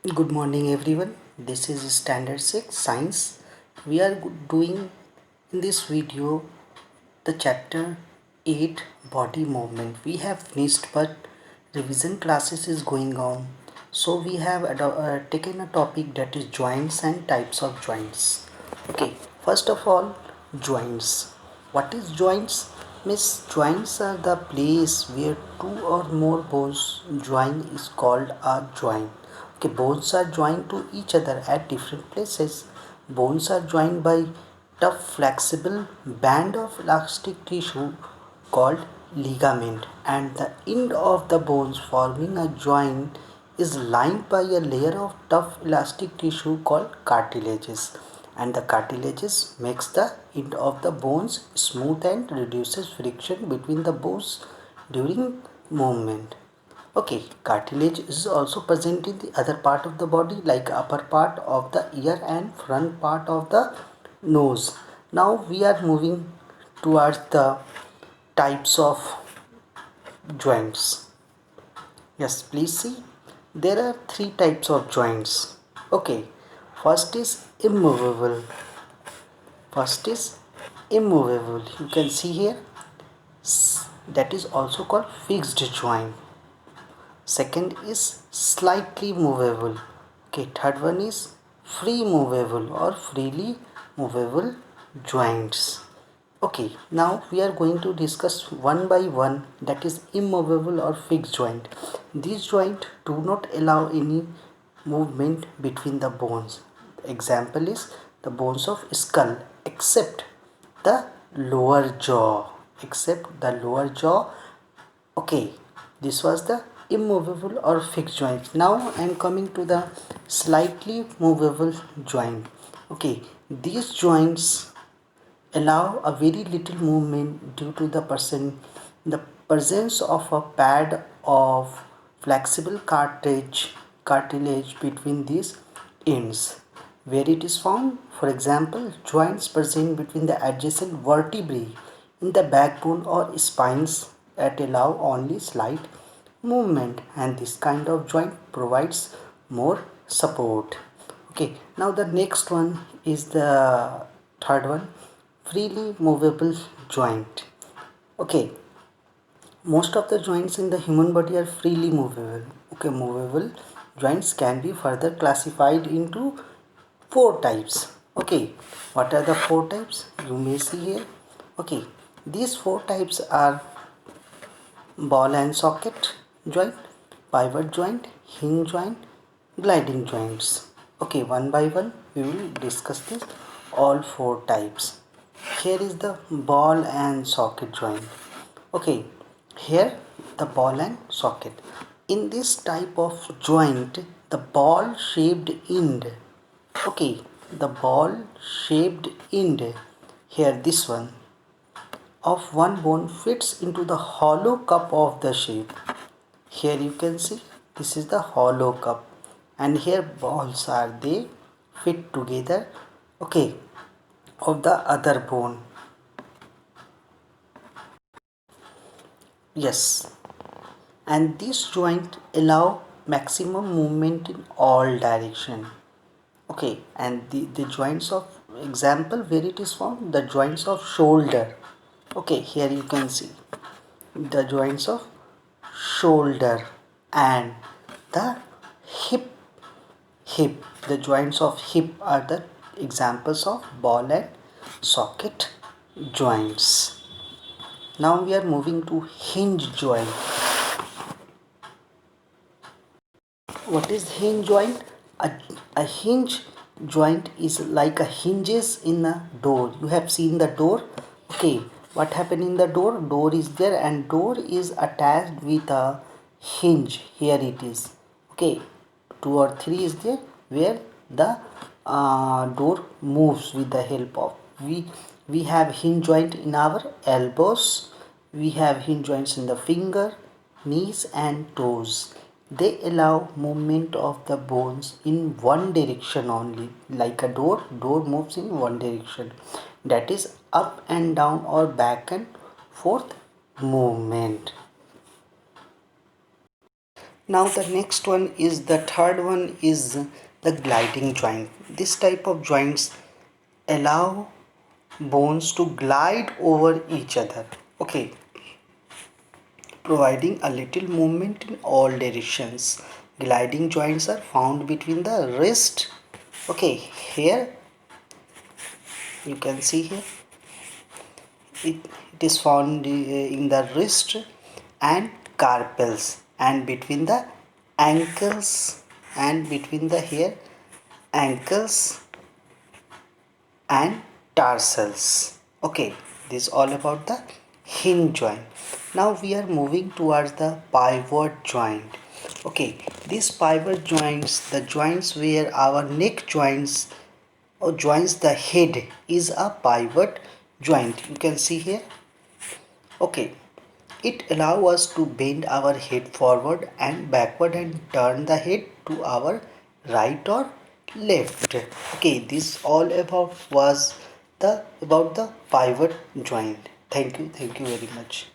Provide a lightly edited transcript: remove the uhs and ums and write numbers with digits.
Good morning, everyone. This is Standard 6 Science. We are doing in this video the chapter 8 Body Movement. We have finished, but revision classes is going on. So we have taken a topic that is joints and types of joints. Okay, first of all, joints. What is joints? Means joints are the place where two or more bones join is called a joint. Okay, bones are joined to each other at different places. Bones are joined by tough flexible band of elastic tissue called ligament, and the end of the bones forming a joint is lined by a layer of tough elastic tissue called cartilages, and the cartilages makes the end of the bones smooth and reduces friction between the bones during movement. Okay, cartilage is also present in the other part of the body like upper part of the ear and front part of the nose. Now we are moving towards the types of joints. Yes, please see. There are three types of joints. Okay, first is immovable. First is immovable. You can see here that is also called fixed joint. Second is slightly movable. Okay, third one is free movable or freely movable joints. Okay, now we are going to discuss one by one, that is immovable or fixed joint. These joints do not allow any movement between the bones. Example is the bones of skull except the lower jaw. Except the lower jaw. Okay, this was the immovable or fixed joint. Now I am coming to the slightly movable joint. Okay, these joints allow a very little movement due to the presence of a pad of flexible cartilage between these ends. Where it is found, for example, joints present between the adjacent vertebrae in the backbone or spines that allow only slight movement, and this kind of joint provides more support. Okay, now the next one is the third one, freely movable joint. Okay, most of the joints in the human body are freely movable. Okay, movable joints can be further classified into four types. Okay, what are the four types? You may see here. Okay, these four types are ball and socket joint, pivot joint, hinge joint, gliding joints. Okay, one by one we will discuss this all four types. Here is the ball and socket joint. Okay, here the ball and socket. In this type of joint, the ball shaped end. Okay, the ball shaped end. Here this one of one bone fits into the hollow cup of the shape. Here you can see this is the hollow cup, and here balls are they fit together. Okay, of the other bone. Yes, and this joint allow maximum movement in all direction. Okay, and the joints of example where it is found, the joints of shoulder. Okay, here you can see the joints of shoulder and the hip. The joints of hip are the examples of ball and socket joints. Now we are moving to hinge joint. What is hinge joint? A hinge joint is like a hinges in a door. You have seen the door. Okay, what happened in the door? Door is there and door is attached with a hinge. Here it is. Okay, two or three is there where the door moves with the help of we have hinge joint in our elbows. We have hinge joints in the finger, knees and toes. They allow movement of the bones in one direction only. Like a door moves in one direction. That is up and down or back and forth movement. Now the next one is the third one is the gliding joint. This type of joints allow bones to glide over each other. Okay, providing a little movement in all directions. Gliding joints are found between the wrist. Okay, here you can see here it is found in the wrist and carpals, and between the ankles, and between the here ankles and tarsals. Okay, this is all about the hinge joint. Now we are moving towards the pivot joint. Okay, these pivot joints, the joints where our neck joints or joins the head, is a pivot joint. You can see here. Okay, it allows us to bend our head forward and backward and turn the head to our right or left. Okay, this all about was the about the pivot joint. Thank you very much.